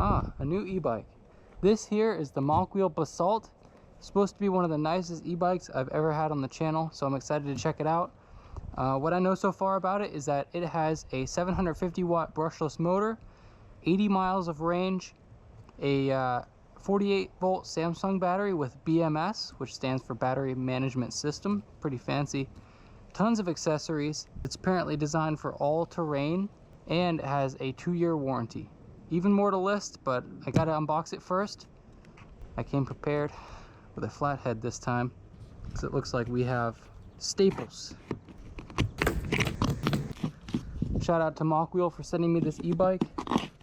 Ah, a new e-bike. This here is the Mokwheel Basalt. It's supposed to be one of the nicest e-bikes I've ever had on the channel, so I'm excited to check it out. What I know so far about it is that it has a 750 watt brushless motor, 80 miles of range, a 48 volt Samsung battery with BMS, which stands for Battery Management System. Pretty fancy. Tons of accessories. It's apparently designed for all terrain and it has a 2-year warranty. Even more to list, but I gotta unbox it first. I came prepared with a flathead this time because it looks like we have staples. Shout out to Mokwheel for sending me this e-bike.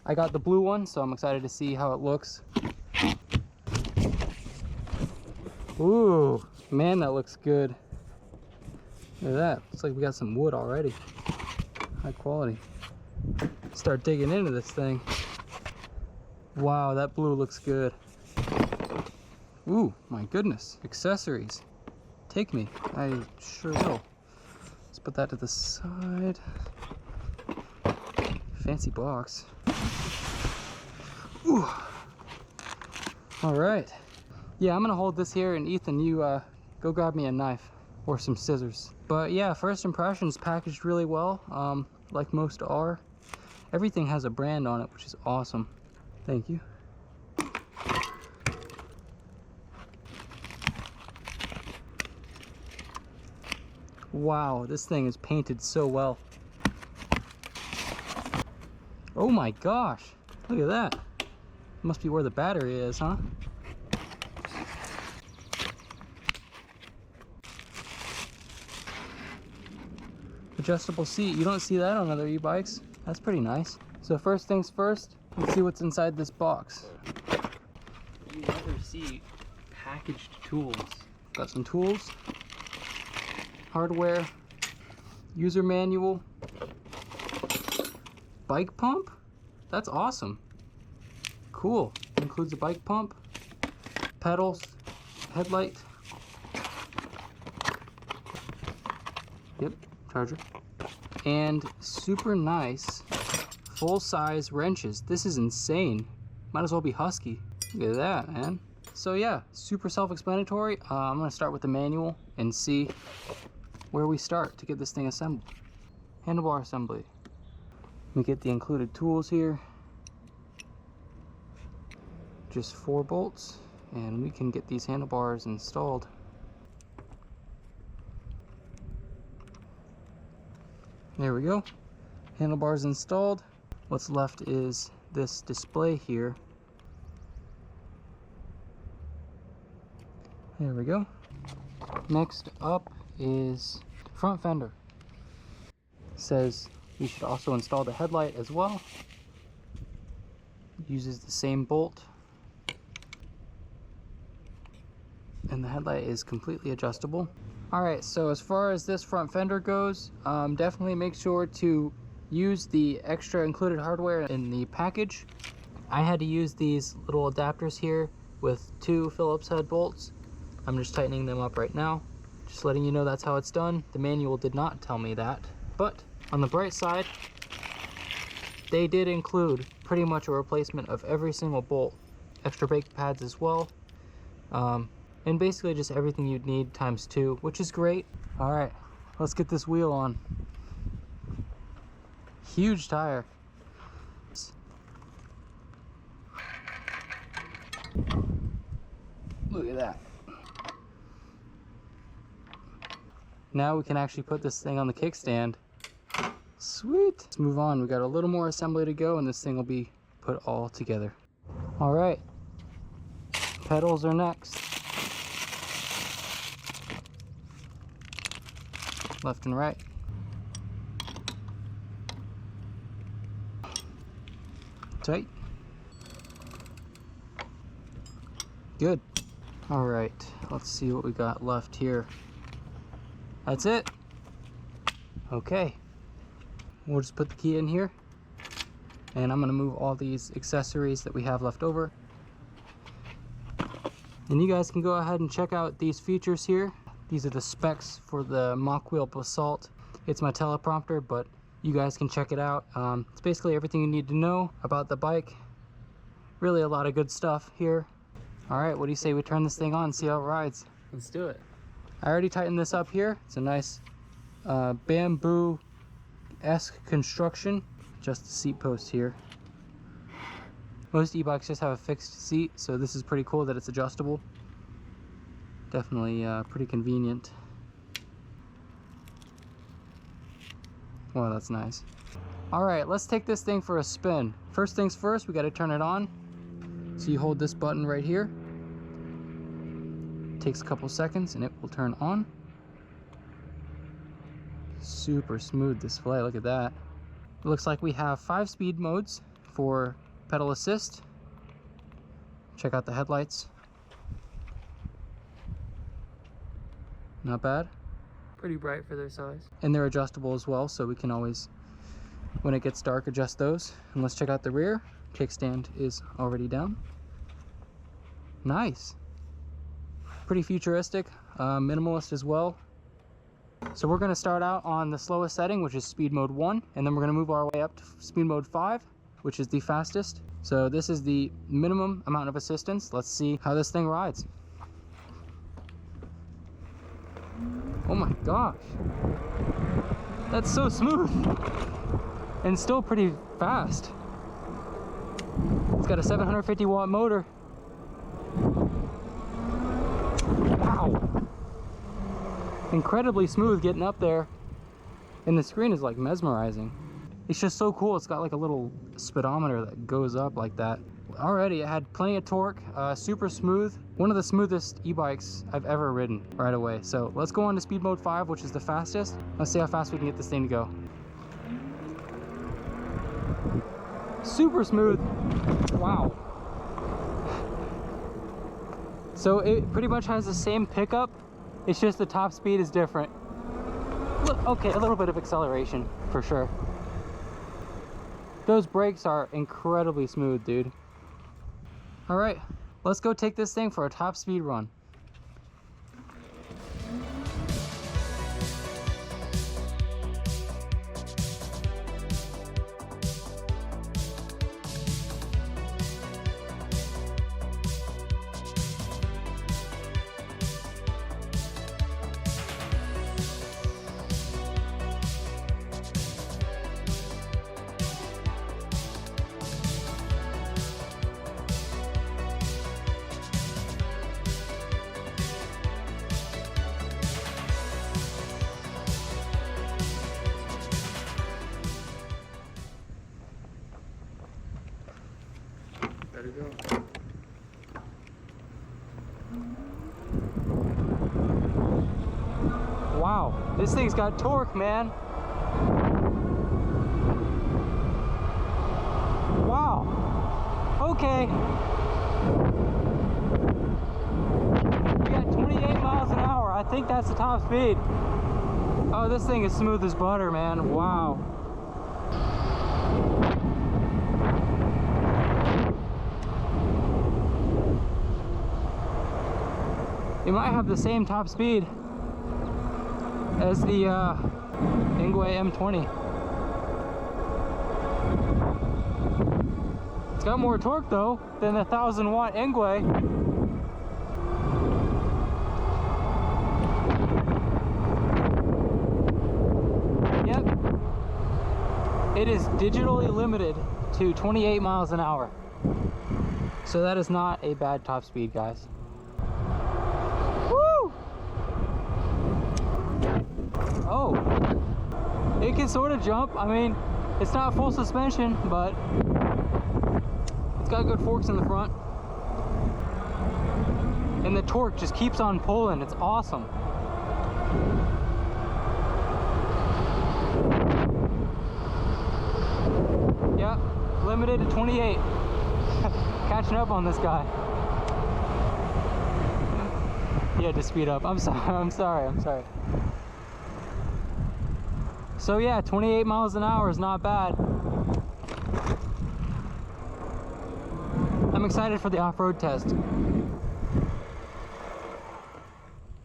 I got the blue one, so I'm excited to see how it looks. Ooh, man, that looks good. Look at that. Looks like we got some wood already. High quality. Start digging into this thing. Wow, that blue looks good. Ooh, my goodness. Accessories. Take me. I sure will. Let's put that to the side. Fancy box. Ooh. All right. Yeah, I'm gonna hold this here, and Ethan, you go grab me a knife or some scissors. But yeah, first impressions, packaged really well, like most are. Everything has a brand on it, which is awesome. Thank you. Wow, this thing is painted so well. Oh my gosh, look at that. Must be where the battery is, huh? Adjustable seat, you don't see that on other e-bikes. That's pretty nice. So first things first, let's see what's inside this box. You never see packaged tools. Got some tools, hardware, user manual, bike pump. That's awesome. Cool. Includes a bike pump, pedals, headlight. Yep, charger. And super nice full-size wrenches. This is insane. Might as well be Husky. Look at that, man. So yeah, super self-explanatory. I'm gonna start with the manual and see where we start to get this thing assembled. Handlebar assembly. We get the included tools here. Just 4 bolts, and we can get these handlebars installed. There we go. Handlebars installed. What's left is this display here. There we go. Next up is front fender. Says we should also install the headlight as well. Uses the same bolt. And the headlight is completely adjustable. Alright, so as far as this front fender goes, definitely make sure to use the extra included hardware in the package. I had to use these little adapters here with 2 Phillips head bolts. I'm just tightening them up right now. Just letting you know that's how it's done. The manual did not tell me that. But on the bright side, they did include pretty much a replacement of every single bolt. Extra brake pads as well. And basically just everything you'd need times 2, which is great. All right, let's get this wheel on. Huge tire. Look at that. Now we can actually put this thing on the kickstand. Sweet. Let's move on. We got a little more assembly to go and this thing will be put all together. All right, pedals are next. Left and right. Tight. Good. All right, let's see what we got left here. That's it. Okay. We'll just put the key in here. And I'm gonna move all these accessories that we have left over. And you guys can go ahead and check out these features here. These are the specs for the Mokwheel Basalt. It's my teleprompter, but you guys can check it out. It's basically everything you need to know about the bike. Really a lot of good stuff here. All right, what do you say we turn this thing on and see how it rides? Let's do it. I already tightened this up here. It's a nice bamboo-esque construction. Just the seat post here. Most e-bikes just have a fixed seat, so this is pretty cool that it's adjustable. Definitely pretty convenient. Wow, that's nice. All right, let's take this thing for a spin. First things first, we got to turn it on. So you hold this button right here. Takes a couple seconds and it will turn on. Super smooth display, look at that. It looks like we have 5 speed modes for pedal assist. Check out the headlights. Not bad. Pretty bright for their size. And they're adjustable as well, so we can always, when it gets dark, adjust those. And let's check out the rear. Kickstand is already down. Nice. Pretty futuristic, minimalist as well. So we're going to start out on the slowest setting, which is speed mode 1, and then we're going to move our way up to speed mode 5, which is the fastest. So this is the minimum amount of assistance. Let's see how this thing rides. Oh my gosh, that's so smooth and still pretty fast. It's got a 750 watt motor. Wow, incredibly smooth getting up there, and the screen is like mesmerizing. It's just so cool. It's got like a little speedometer that goes up like that. Already it had plenty of torque, super smooth. One of the smoothest e-bikes I've ever ridden right away. So let's go on to speed mode 5, which is the fastest. Let's see how fast we can get this thing to go. Super smooth. Wow. So it pretty much has the same pickup. It's just the top speed is different. Look, okay, a little bit of acceleration for sure. Those brakes are incredibly smooth, dude. All right, let's go take this thing for a top speed run. Better go. Wow, this thing's got torque, man. Wow. Okay. We got 28 miles an hour. I think that's the top speed. Oh, this thing is smooth as butter, man. Wow. You might have the same top speed as the Ebike M20. It's got more torque though than the 1000 watt Ebike. Yep. It is digitally limited to 28 miles an hour. So that is not a bad top speed, guys. Oh, it can sort of jump. I mean, it's not full suspension, but it's got good forks in the front. And the torque just keeps on pulling. It's awesome. Yep, limited to 28. Catching up on this guy. He had to speed up. I'm sorry. So yeah, 28 miles an hour is not bad. I'm excited for the off-road test.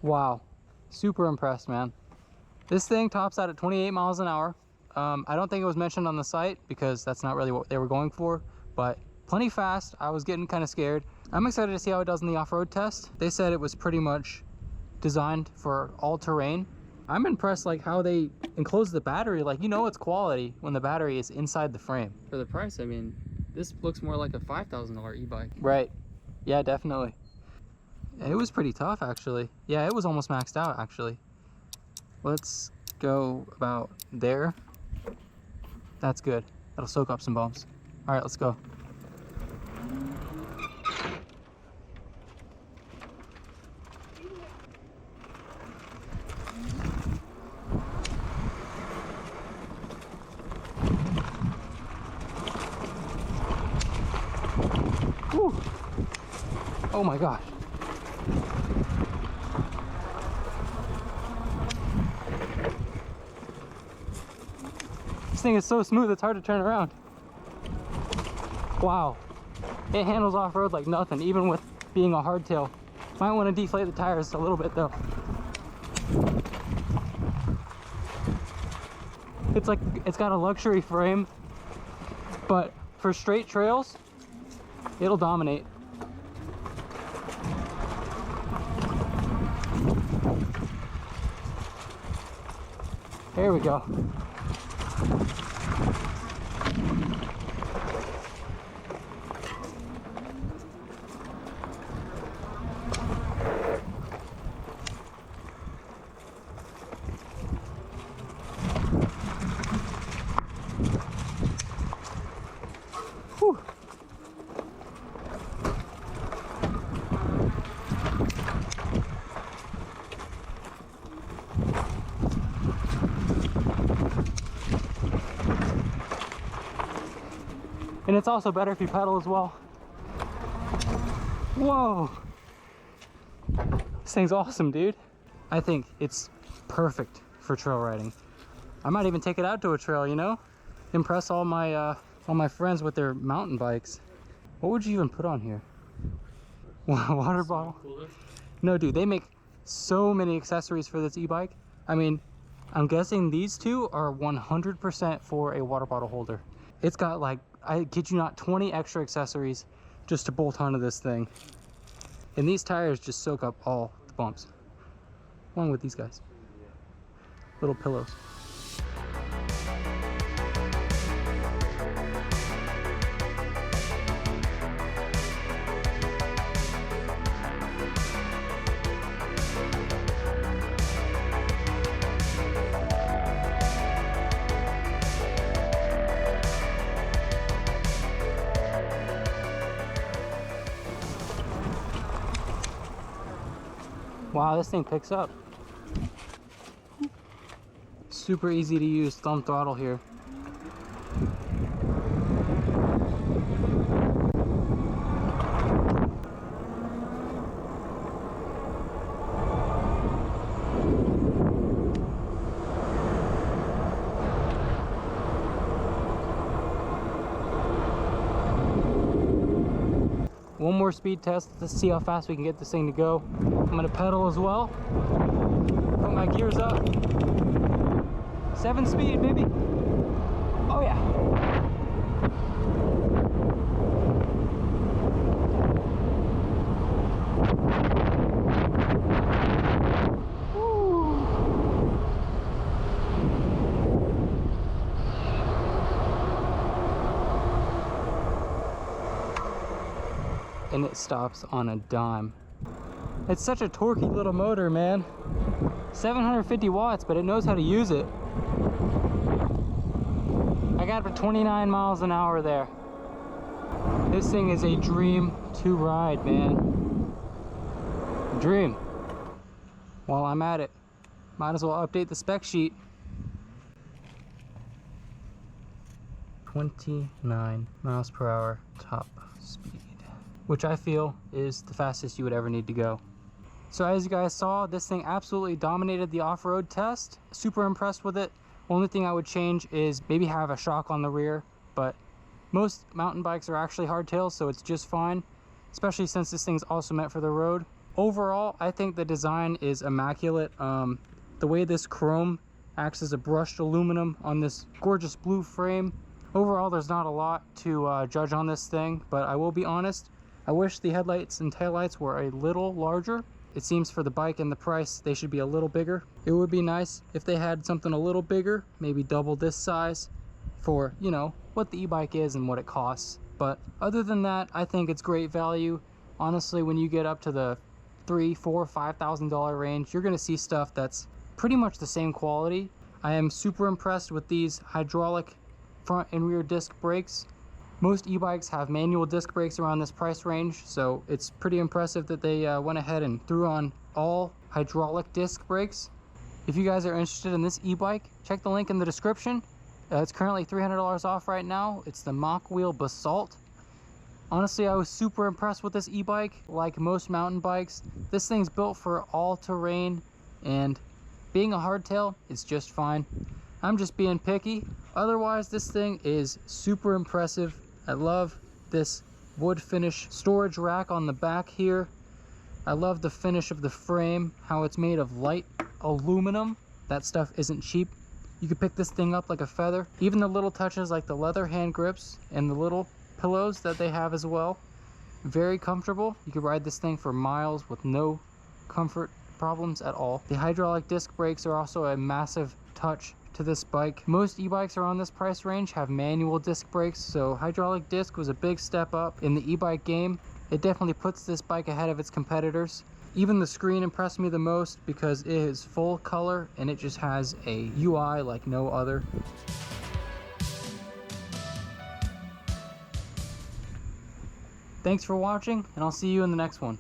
Wow, super impressed, man. This thing tops out at 28 miles an hour. I don't think it was mentioned on the site because that's not really what they were going for, but plenty fast. I was getting kind of scared. I'm excited to see how it does in the off-road test. They said it was pretty much designed for all terrain. I'm impressed like how they enclose the battery. Like, you know it's quality when the battery is inside the frame. For the price, I mean, this looks more like a $5,000 e-bike. Right. Yeah, definitely. It was pretty tough actually. Yeah, it was almost maxed out actually. Let's go about there. That's good. That'll soak up some bumps. All right, let's go. Whew. Oh my gosh. This thing is so smooth, it's hard to turn around. Wow. It handles off-road like nothing, even with being a hardtail. Might want to deflate the tires a little bit though. It's like, it's got a luxury frame, but for straight trails, it'll dominate. There we go. Whew. And it's also better if you pedal as well. Whoa! This thing's awesome, dude. I think it's perfect for trail riding. I might even take it out to a trail, you know? Impress all my friends with their mountain bikes. What would you even put on here? Water bottle? No, dude, they make so many accessories for this e-bike. I mean, I'm guessing these two are 100% for a water bottle holder. It's got like, I kid you not, 20 extra accessories just to bolt onto this thing. And these tires just soak up all the bumps. Along with these guys. Little pillows. Wow, this thing picks up. Super easy to use thumb throttle here. One more speed test to see how fast we can get this thing to go. I'm gonna pedal as well. Put my gears up. 7 speed, baby. Oh yeah. And it stops on a dime. It's such a torquey little motor, man. 750 watts, but it knows how to use it. I got up to 29 miles an hour there. This thing is a dream to ride, man. Dream. While I'm at it, might as well update the spec sheet. 29 miles per hour top speed, which I feel is the fastest you would ever need to go. So as you guys saw, this thing absolutely dominated the off-road test. Super impressed with it. Only thing I would change is maybe have a shock on the rear, but most mountain bikes are actually hardtails, so it's just fine, especially since this thing's also meant for the road. Overall, I think the design is immaculate. The way this chrome acts as a brushed aluminum on this gorgeous blue frame Overall, there's not a lot to judge on this thing, but I will be honest, I wish the headlights and taillights were a little larger. It seems for the bike and the price, they should be a little bigger. It would be nice if they had something a little bigger, maybe double this size for, you know, what the e-bike is and what it costs. But other than that, I think it's great value. Honestly, when you get up to the $3,000, $4,000, $5,000 range, you're gonna see stuff that's pretty much the same quality. I am super impressed with these hydraulic front and rear disc brakes. Most e-bikes have manual disc brakes around this price range, so it's pretty impressive that they went ahead and threw on all hydraulic disc brakes. If you guys are interested in this e-bike, check the link in the description. It's currently $300 off right now. It's the Mokwheel Basalt. Honestly, I was super impressed with this e-bike. Like most mountain bikes, this thing's built for all terrain, and being a hardtail, it's just fine. I'm just being picky. Otherwise, this thing is super impressive. I love this wood finish storage rack on the back here. I love the finish of the frame, how it's made of light aluminum. That stuff isn't cheap. You could pick this thing up like a feather. Even the little touches like the leather hand grips and the little pillows that they have as well. Very comfortable. You could ride this thing for miles with no comfort problems at all. The hydraulic disc brakes are also a massive touch to this bike. Most e-bikes around this price range have manual disc brakes, so hydraulic disc was a big step up in the e-bike game. It definitely puts this bike ahead of its competitors. Even the screen impressed me the most because it is full color and it just has a UI like no other. Thanks for watching, and I'll see you in the next one.